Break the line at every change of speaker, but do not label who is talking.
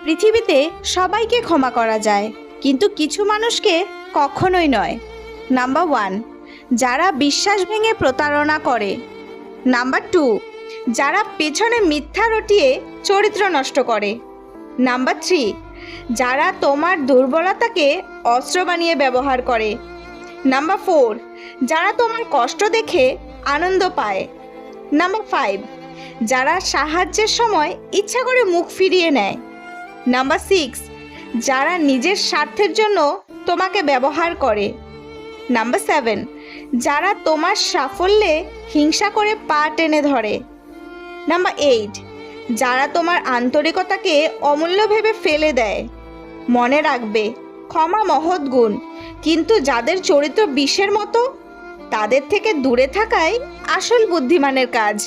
পৃথিবীতে সবাইকে ক্ষমা করা যায়, কিন্তু কিছু মানুষকে কখনোই নয়। নাম্বার 1, যারা বিশ্বাস ভেঙে প্রতারণা করে। নাম্বার 2, যারা পেছনে মিথ্যা রটিয়ে চরিত্র নষ্ট করে। নাম্বার 3, যারা তোমার দুর্বলতাকে অস্ত্র বানিয়ে ব্যবহার করে। নাম্বার 4, যারা তোমার কষ্ট দেখে আনন্দ পায়। নাম্বার 5, যারা সাহায্যের সময় ইচ্ছা করে মুখ ফিরিয়ে নেয়। নাম্বার 6, যারা নিজের স্বার্থের জন্য তোমাকে ব্যবহার করে। নাম্বার 7, যারা তোমার সাফল্যে হিংসা করে পা টেনে ধরে। নাম্বার 8, যারা তোমার আন্তরিকতাকে অমূল্য ভেবে ফেলে দেয়। মনে রাখবে, ক্ষমা মহৎ গুণ, কিন্তু যাদের চরিত্র বিষের মতো, তাদের থেকে দূরে থাকাই আসল বুদ্ধিমানের কাজ।